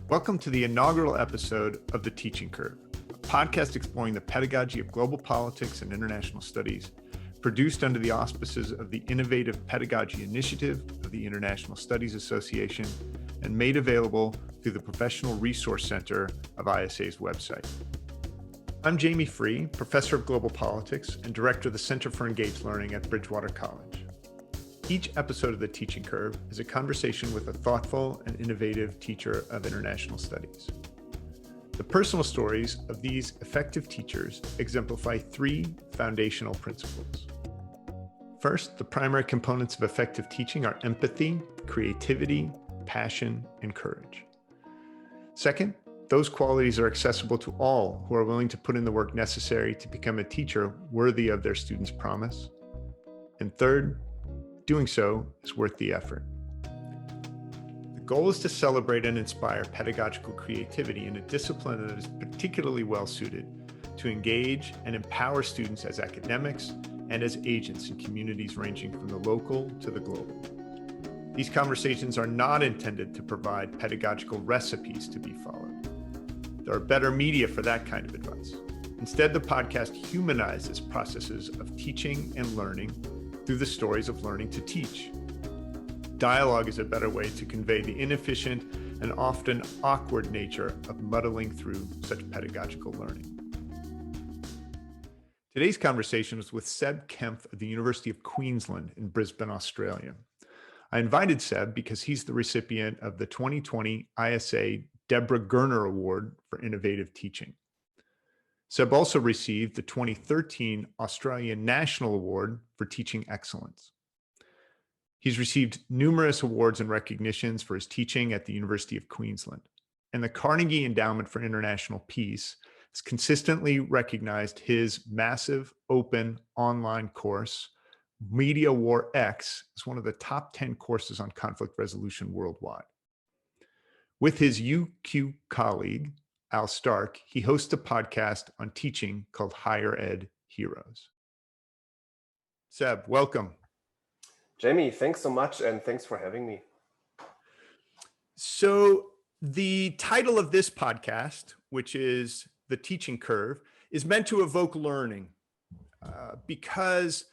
Welcome to the inaugural episode of The Teaching Curve, a podcast exploring the pedagogy of global politics and international studies, produced under the auspices of the Innovative Pedagogy Initiative of the International Studies Association and made available through the Professional Resource Center of ISA's website. I'm Jamie Free, Professor of Global Politics and Director of the Center for Engaged Learning at Bridgewater College. Each episode of The Teaching Curve is a conversation with a thoughtful and innovative teacher of international studies. The personal stories of these effective teachers exemplify three foundational principles. First, the primary components of effective teaching are empathy, creativity, passion, and courage. Second, those qualities are accessible to all who are willing to put in the work necessary to become a teacher worthy of their students' promise. And third, doing so is worth the effort. The goal is to celebrate and inspire pedagogical creativity in a discipline that is particularly well suited to engage and empower students as academics and as agents in communities ranging from the local to the global. These conversations are not intended to provide pedagogical recipes to be followed. There are better media for that kind of advice. Instead, the podcast humanizes processes of teaching and learning through the stories of learning to teach. Dialogue is a better way to convey the inefficient and often awkward nature of muddling through such pedagogical learning. Today's conversation is with Seb Kaempf of the University of Queensland in Brisbane, Australia. I invited Seb because he's the recipient of the 2020 ISA Deborah Gerner Award for Innovative Teaching. Seb also received the 2013 Australian National Award for Teaching Excellence. He's received numerous awards and recognitions for his teaching at the University of Queensland, and the Carnegie Endowment for International Peace has consistently recognized his massive open online course, Media War X, as one of the top 10 courses on conflict resolution worldwide. With his UQ colleague, Al Stark, he hosts a podcast on teaching called Higher Ed Heroes. Seb, welcome. Jamie, thanks so much, and thanks for having me. So the title of this podcast, which is The Teaching Curve, is meant to evoke learning because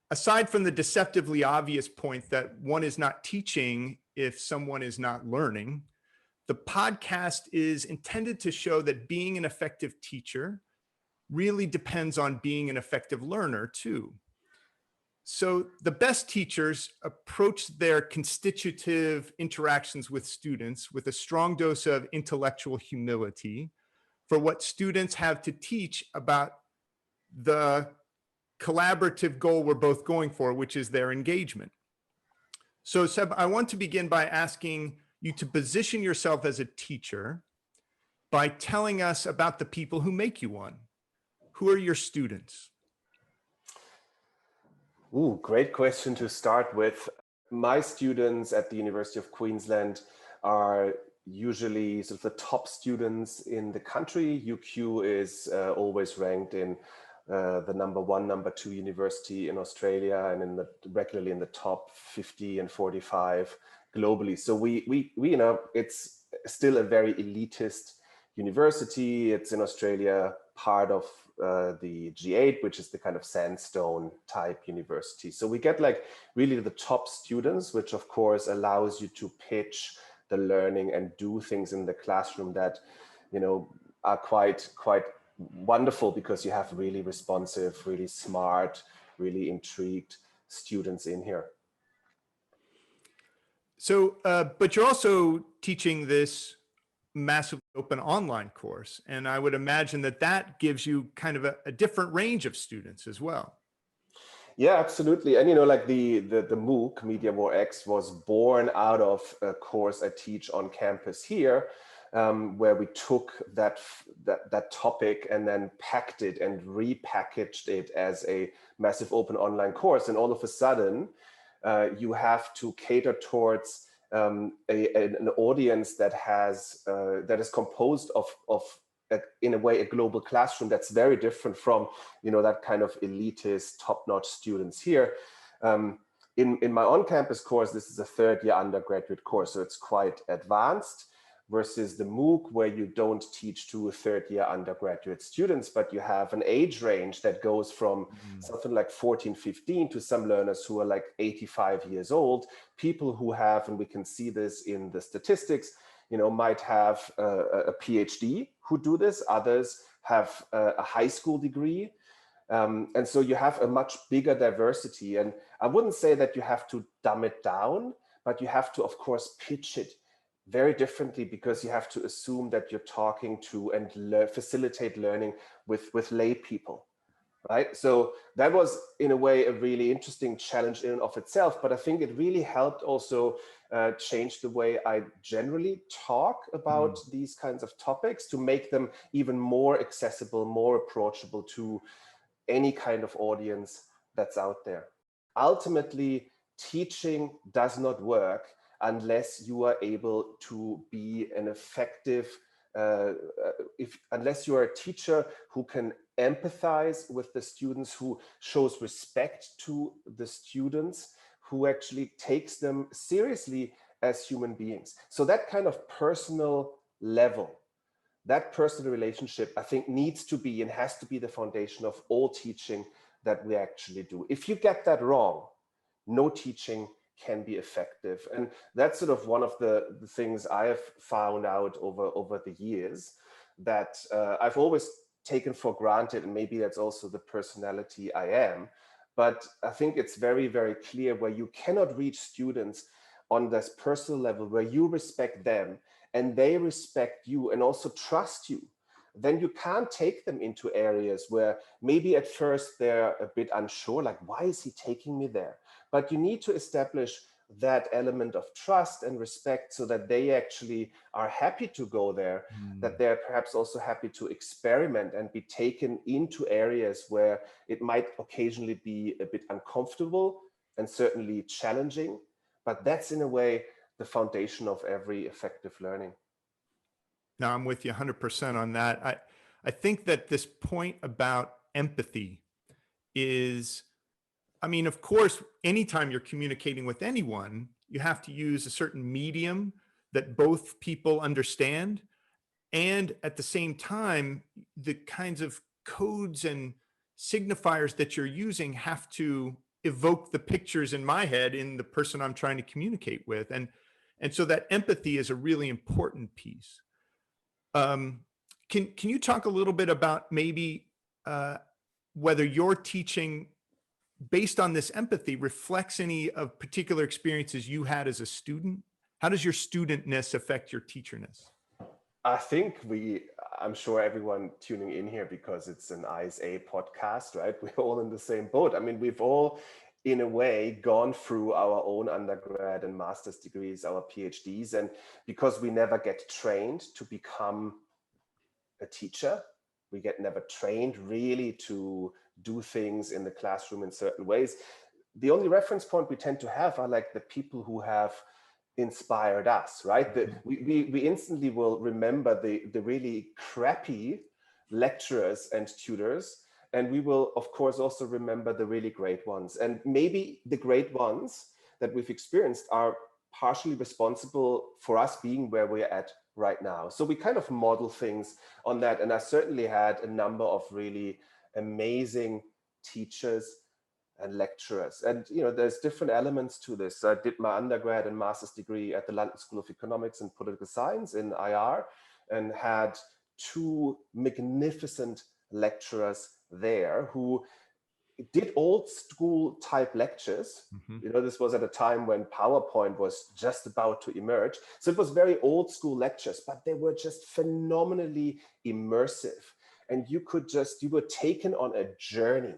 aside from the deceptively obvious point that one is not teaching if someone is not learning, the podcast is intended to show that being an effective teacher really depends on being an effective learner too. So the best teachers approach their constitutive interactions with students with a strong dose of intellectual humility for what students have to teach about the collaborative goal we're both going for, which is their engagement. So Seb, I want to begin by asking you to position yourself as a teacher by telling us about the people who make you one. Who are your students? Ooh, great question to start with. My students at the University of Queensland are usually sort of the top students in the country. UQ is always ranked in the number 1, number 2 university in Australia, and regularly in the top 50 and 45 globally. So we you know, it's still a very elitist university. It's in Australia, part of the G8, which is the kind of sandstone type university. So we get like really the top students, which of course allows you to pitch the learning and do things in the classroom that, you know, are quite wonderful because you have really responsive, really smart, really intrigued students in here. So, but you're also teaching this massively open online course, and I would imagine that that gives you kind of a different range of students as well. Yeah, absolutely. And you know, like the MOOC, Media War X, was born out of a course I teach on campus here, where we took that topic and then packed it and repackaged it as a massive open online course. And all of a sudden, you have to cater towards an audience that is composed of in a way a global classroom that's very different from, you know, that kind of elitist top-notch students here. In my on-campus course, this is a 3rd-year undergraduate course, so it's quite advanced. versus the MOOC, where you don't teach to third-year undergraduate students, but you have an age range that goes from something like 14, 15 to some learners who are like 85 years old, people who have, and we can see this in the statistics, might have a PhD who do this, others have a high school degree. And so you have a much bigger diversity. And I wouldn't say that you have to dumb it down, but you have to, of course, pitch it very differently, because you have to assume that you're talking to and facilitate learning with lay people, right? So that was, in a way, a really interesting challenge in and of itself. But I think it really helped also change the way I generally talk about these kinds of topics, to make them even more accessible, more approachable to any kind of audience that's out there. Ultimately, teaching does not work unless you are able to be an effective, unless you are a teacher who can empathize with the students, who shows respect to the students, who actually takes them seriously as human beings. So that kind of personal level, that personal relationship, I think, needs to be and has to be the foundation of all teaching that we actually do. If you get that wrong, no teaching can be effective. And that's sort of one of the things I have found out over the years, that I've always taken for granted, and maybe that's also the personality I am. But I think it's very, very clear where you cannot reach students on this personal level, where you respect them and they respect you and also trust you, then you can't take them into areas where maybe at first they're a bit unsure, like, why is he taking me there? But you need to establish that element of trust and respect, so that they actually are happy to go there, that they're perhaps also happy to experiment and be taken into areas where it might occasionally be a bit uncomfortable and certainly challenging. But that's, in a way, the foundation of every effective learning. No, I'm with you 100% on that. I think that this point about empathy is, I mean, of course, anytime you're communicating with anyone, you have to use a certain medium that both people understand. And at the same time, the kinds of codes and signifiers that you're using have to evoke the pictures in my head in the person I'm trying to communicate with. And so that empathy is a really important piece. Can you talk a little bit about maybe whether your teaching based on this empathy reflects any of particular experiences you had as a student? How does your studentness affect your teacherness? I think I'm sure everyone tuning in here, because it's an ISA podcast, right? We're all in the same boat. I mean, we've all, in a way, gone through our own undergrad and master's degrees, our PhDs, and because we never get trained to become a teacher, we get never trained really to do things in the classroom in certain ways. The only reference point we tend to have are like the people who have inspired us, right? We instantly will remember the really crappy lecturers and tutors, and we will, of course, also remember the really great ones. And maybe the great ones that we've experienced are partially responsible for us being where we're at right now. So we kind of model things on that. And I certainly had a number of really amazing teachers and lecturers. And, there's different elements to this. I did my undergrad and master's degree at the London School of Economics and Political Science in IR, and had two magnificent lecturers there who did old school type lectures. This was at a time when PowerPoint was just about to emerge. So it was very old school lectures, but they were just phenomenally immersive. And you were taken on a journey.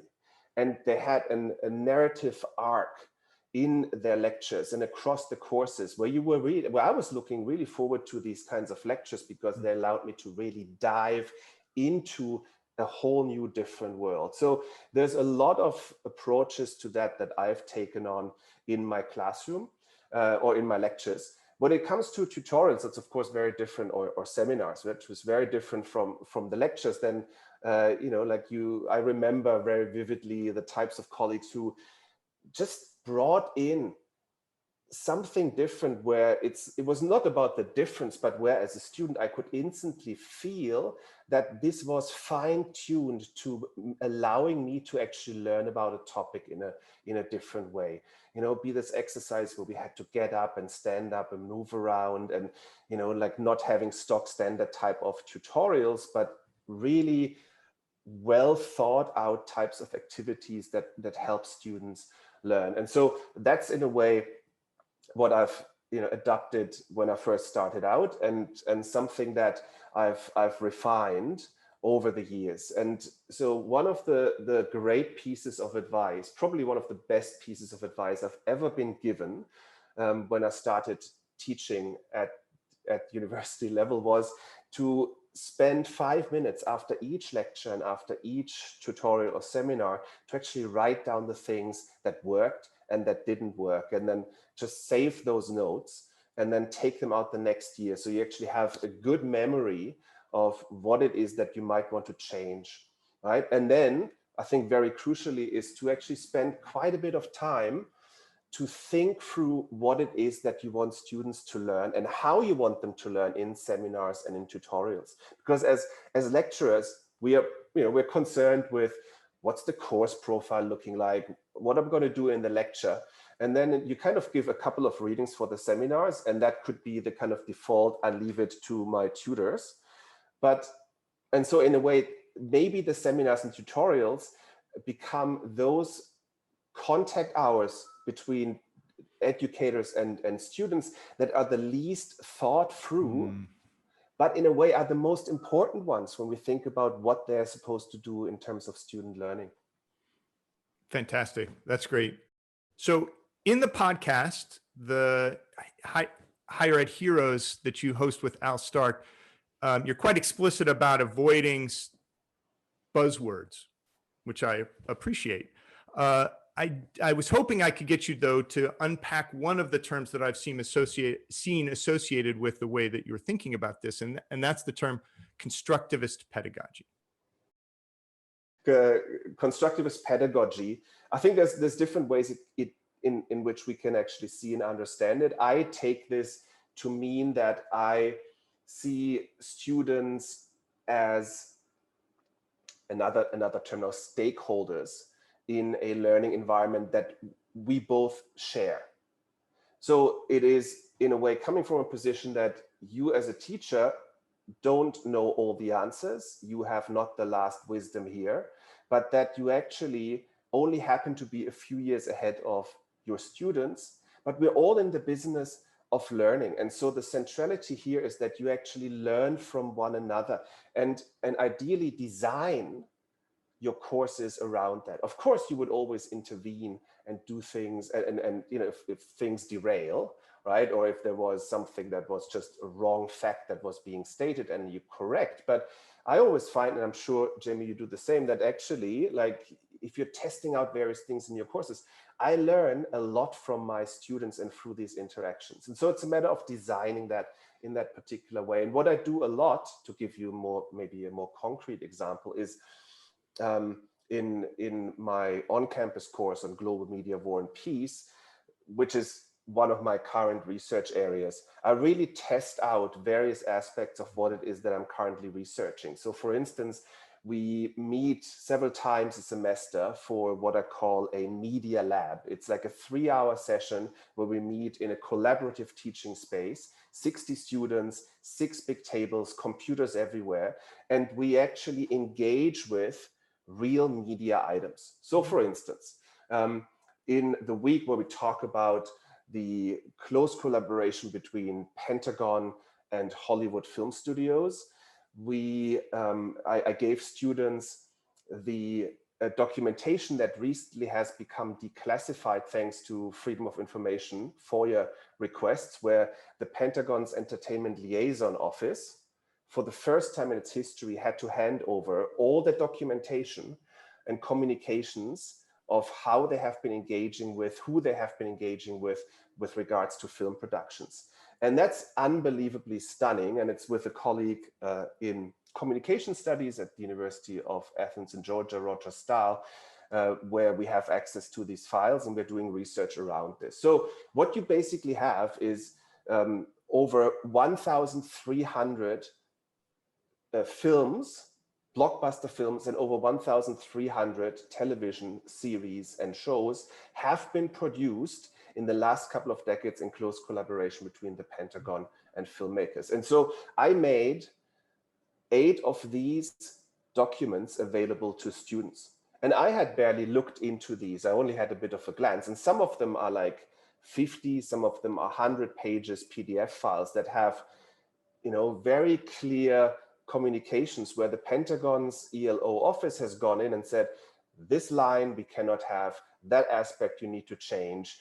And they had a narrative arc in their lectures and across the courses where I was looking really forward to these kinds of lectures, because they allowed me to really dive into a whole new different world. So there's a lot of approaches to that I've taken on in my classroom or in my lectures. When it comes to tutorials, it's of course very different, or seminars, which was very different from the lectures. Then, I remember very vividly the types of colleagues who just brought in something different where it was not about the difference, but where as a student I could instantly feel that this was fine-tuned to allowing me to actually learn about a topic in a different way. You know, be this exercise where we had to get up and stand up and move around, and, you know, like not having stock standard type of tutorials, but really well thought out types of activities that help students learn. And so that's in a way what I've, you know, adopted when I first started out, and something that I've refined over the years. And so one of the great pieces of advice, probably one of the best pieces of advice I've ever been given when I started teaching at university level, was to spend 5 minutes after each lecture and after each tutorial or seminar to actually write down the things that worked and that didn't work, and then just save those notes and then take them out the next year. So you actually have a good memory of what it is that you might want to change, right? And then I think very crucially is to actually spend quite a bit of time to think through what it is that you want students to learn and how you want them to learn in seminars and in tutorials. Because as lecturers, we are, you know, we're concerned with what's the course profile looking like, what I'm going to do in the lecture. And then you kind of give a couple of readings for the seminars, and that could be the kind of default, I leave it to my tutors. And so in a way, maybe the seminars and tutorials become those contact hours between educators and students that are the least thought through, but in a way are the most important ones when we think about what they're supposed to do in terms of student learning. Fantastic. That's great. So in the podcast, the Higher Ed Heroes that you host with Al Stark, you're quite explicit about avoiding buzzwords, which I appreciate. I was hoping I could get you, though, to unpack one of the terms that I've seen associated with the way that you're thinking about this, and that's the term constructivist pedagogy. Constructivist pedagogy, I think there's different ways in which we can actually see and understand it. I take this to mean that I see students as another term now, stakeholders in a learning environment that we both share. So it is, in a way, coming from a position that you as a teacher don't know all the answers, you have not the last wisdom here, but that you actually only happen to be a few years ahead of your students, but we're all in the business of learning. And so the centrality here is that you actually learn from one another and ideally design your courses around that. Of course, you would always intervene and do things, and you know, if things derail, right? Or if there was something that was just a wrong fact that was being stated and you correct. But I always find, and I'm sure, Jamie, you do the same, that actually, like, if you're testing out various things in your courses, I learn a lot from my students and through these interactions. And so it's a matter of designing that in that particular way. And what I do a lot, to give you more, maybe a more concrete example, is in my on-campus course on global media, war and peace, which is one of my current research areas, I really test out various aspects of what it is that I'm currently researching. So for instance, we meet several times a semester for what I call a media lab. It's like a 3-hour session where we meet in a collaborative teaching space, 60 students, 6 big tables, computers everywhere, and we actually engage with real media items. So for instance, in the week where we talk about the close collaboration between Pentagon and Hollywood film studios, I gave students the documentation that recently has become declassified thanks to Freedom of Information FOIA requests, where the Pentagon's Entertainment Liaison Office, for the first time in its history, had to hand over all the documentation and communications of how they have been engaging with, who they have been engaging with regards to film productions. And that's unbelievably stunning. And it's with a colleague in communication studies at the University of Athens in Georgia, Roger Stahl. where we have access to these files, and we're doing research around this. So what you basically have is over 1,300 films, blockbuster films, and over 1,300 television series and shows have been produced in the last couple of decades in close collaboration between the Pentagon and filmmakers. And so I made 8 of these documents available to students. And I had barely looked into these. I only had a bit of a glance. And some of them are like 50, some of them are 100 pages PDF files that have, very clear communications where the Pentagon's ELO office has gone in and said, this line we cannot have, that aspect you need to change.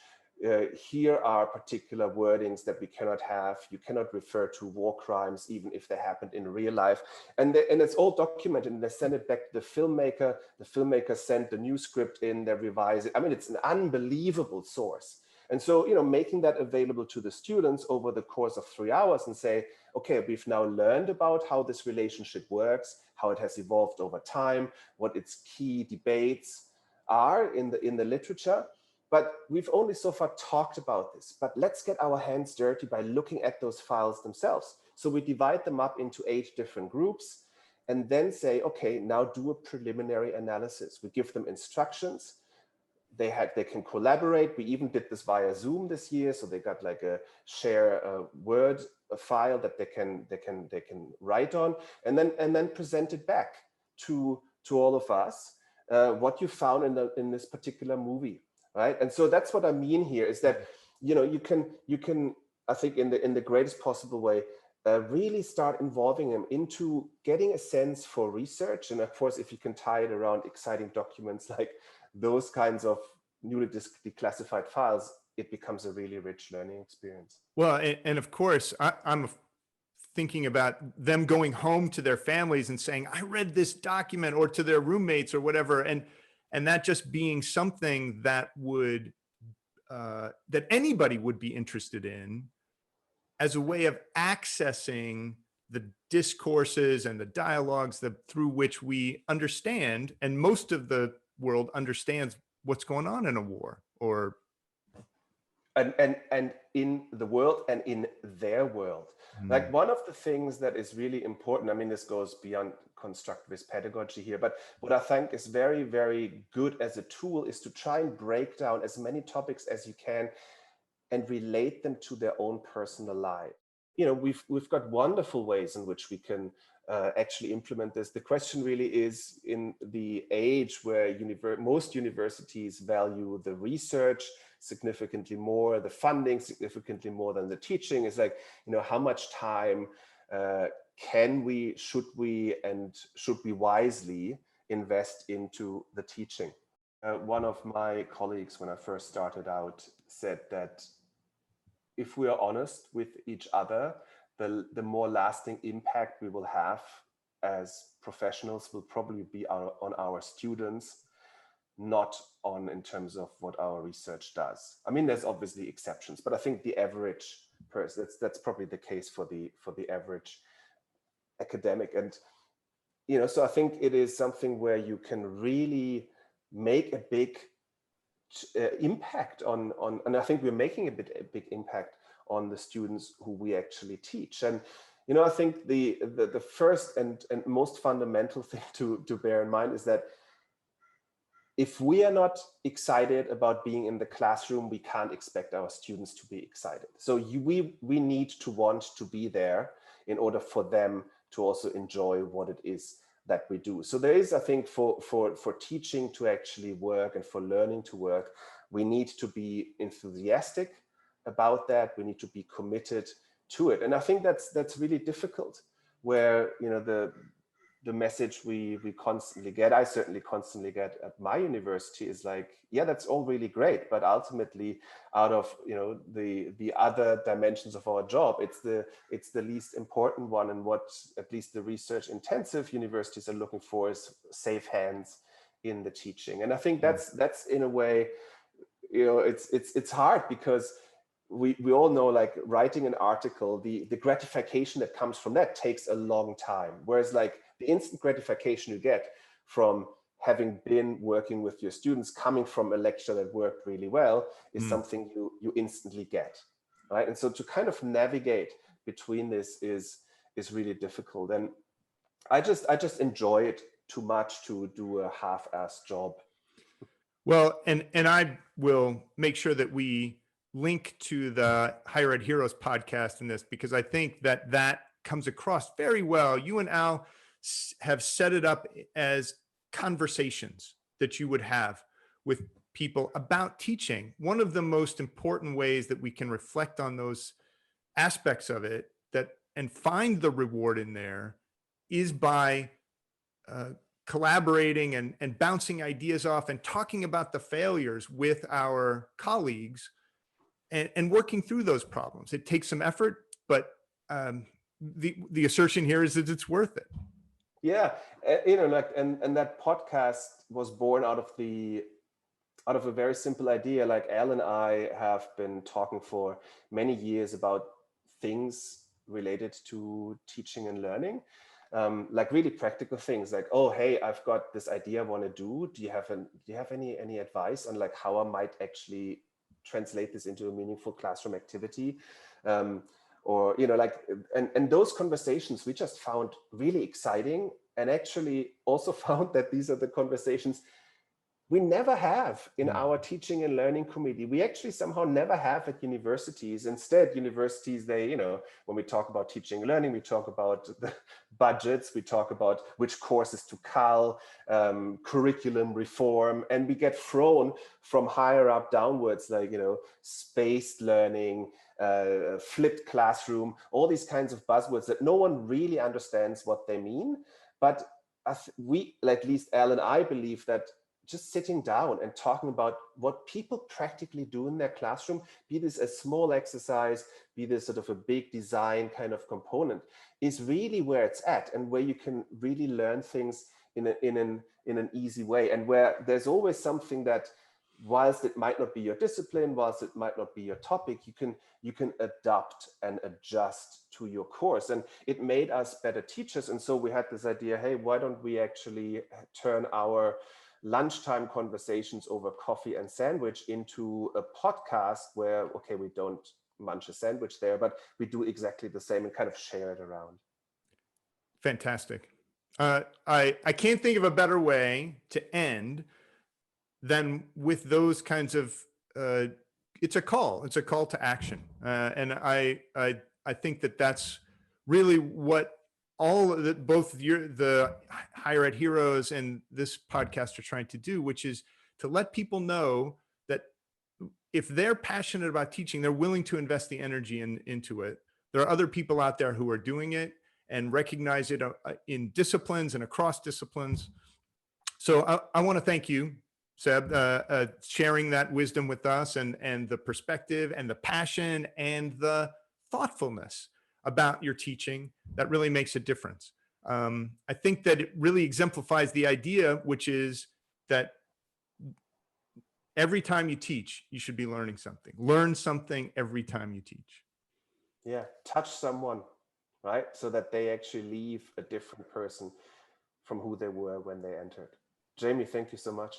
Here are particular wordings that we cannot have. You cannot refer to war crimes, even if they happened in real life. And it's all documented, and they send it back to the filmmaker. The filmmaker sent the new script in, they revise it. I mean, it's an unbelievable source. And so, making that available to the students over the course of 3 hours and say, okay, we've now learned about how this relationship works, how it has evolved over time, what its key debates are in the literature. But we've only so far talked about this, but let's get our hands dirty by looking at those files themselves. So we divide them up into 8 different groups and then say, okay, now do a preliminary analysis. We give them instructions. They can collaborate. We even did this via Zoom this year. So they got like a Word file that they can write on and then present it back to all of us, what you found in this particular movie. Right. And so that's what I mean here is that, you can, I think in the greatest possible way, really start involving them into getting a sense for research. And of course, if you can tie it around exciting documents like those kinds of newly declassified files, it becomes a really rich learning experience. Well, and of course, I'm thinking about them going home to their families and saying, I read this document, or to their roommates or whatever. And that just being something that would, that anybody would be interested in as a way of accessing the discourses and the dialogues through which we understand, and most of the world understands what's going on in a war, or and in the world and in their world. Like one of the things that is really important, I mean, this goes beyond constructivist pedagogy here, but what I think is very, very good as a tool is to try and break down as many topics as you can and relate them to their own personal life. We've got wonderful ways in which we can actually implement this. The question really is, in the age where most universities value the research significantly more, the funding significantly more than the teaching, is like, how much time can we, should we wisely invest into the teaching? One of my colleagues, when I first started out, said that if we are honest with each other, the more lasting impact we will have as professionals will probably be on our students, not on in terms of what our research does. I mean, there's obviously exceptions, but I think the average person, that's probably the case for the average academic. And so I think it is something where you can really make a big impact on, and I think we're making a big impact on the students who we actually teach. And I think the first and most fundamental thing to bear in mind is that if we are not excited about being in the classroom, we can't expect our students to be excited. So we need to want to be there in order for them to also enjoy what it is that we do. So there is, I think, for teaching to actually work and for learning to work, we need to be enthusiastic about that. We need to be committed to it. And I think that's really difficult, where the message we constantly get, I certainly constantly get at my university, is like, yeah, that's all really great, but ultimately, out of the other dimensions of our job, it's the least important one. And what at least the research intensive universities are looking for is safe hands in the teaching. And I think that's in a way, it's hard, because we all know, like, writing an article, the gratification that comes from that takes a long time. Whereas like the instant gratification you get from having been working with your students, coming from a lecture that worked really well is something you instantly get, right? And so to kind of navigate between this is really difficult. And I just enjoy it too much to do a half-assed job. Well, and I will make sure that we link to the Higher Ed Heroes podcast in this, because I think that comes across very well. You and Al have set it up as conversations that you would have with people about teaching. One of the most important ways that we can reflect on those aspects of it and find the reward in there is by collaborating and bouncing ideas off and talking about the failures with our colleagues and working through those problems. It takes some effort, but the assertion here is that it's worth it. Yeah, and that podcast was born out of a very simple idea. Like Al and I have been talking for many years about things related to teaching and learning, like really practical things, like, oh, hey, I've got this idea I want to do. Do you have any advice on like how I might actually translate this into a meaningful classroom activity? Or, and those conversations we just found really exciting, and actually also found that these are the conversations we never have in our teaching and learning committee. We actually somehow never have at universities. Instead, universities, they, when we talk about teaching and learning, we talk about the budgets, we talk about which courses to cull, curriculum reform, and we get thrown from higher up downwards, like, spaced learning, flipped classroom, all these kinds of buzzwords that no one really understands what they mean. But we, at least Al and I, believe that just sitting down and talking about what people practically do in their classroom, be this a small exercise, be this sort of a big design kind of component, is really where it's at, and where you can really learn things in an easy way, and where there's always something that, whilst it might not be your discipline, whilst it might not be your topic, you can adapt and adjust to your course. And it made us better teachers. And so we had this idea, hey, why don't we actually turn our lunchtime conversations over coffee and sandwich into a podcast where, okay, we don't munch a sandwich there, but we do exactly the same and kind of share it around. Fantastic. I can't think of a better way to end than with those kinds of, it's a call to action. And I think that's really what all of both the Higher Ed Heroes and this podcast are trying to do, which is to let people know that if they're passionate about teaching, they're willing to invest the energy into it. There are other people out there who are doing it and recognize it in disciplines and across disciplines. So I want to thank you, Seb, sharing that wisdom with us, and the perspective and the passion and the thoughtfulness about your teaching that really makes a difference. I think that it really exemplifies the idea, which is that every time you teach, you should be learning something. Learn something every time you teach. Yeah, touch someone, right? So that they actually leave a different person from who they were when they entered. Jamie, thank you so much.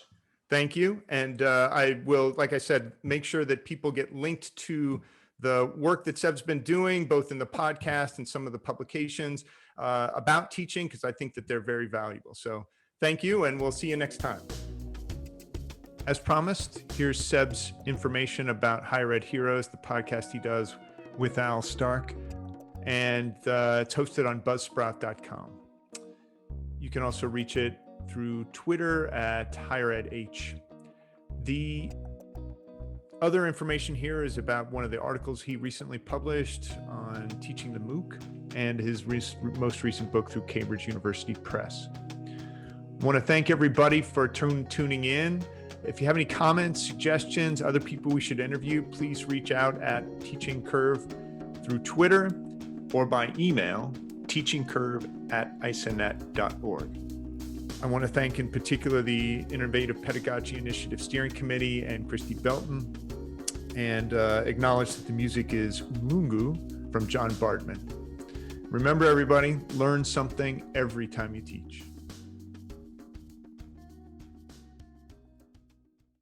Thank you. And I will, like I said, make sure that people get linked to the work that Seb's been doing, both in the podcast and some of the publications about teaching, because I think that they're very valuable. So thank you, and we'll see you next time. As promised, here's Seb's information about Higher Ed Heroes, the podcast he does with Al Stark, and it's hosted on buzzsprout.com. You can also reach it through Twitter at HigherEdH. The other information here is about one of the articles he recently published on teaching the MOOC and his most recent book through Cambridge University Press. I want to thank everybody for tuning in. If you have any comments, suggestions, other people we should interview, please reach out at Teaching Curve through Twitter or by email, teachingcurve@isanet.org. I want to thank in particular the Innovative Pedagogy Initiative Steering Committee and Christy Belton, and acknowledge that the music is Mungu from John Bartman. Remember, everybody, learn something every time you teach.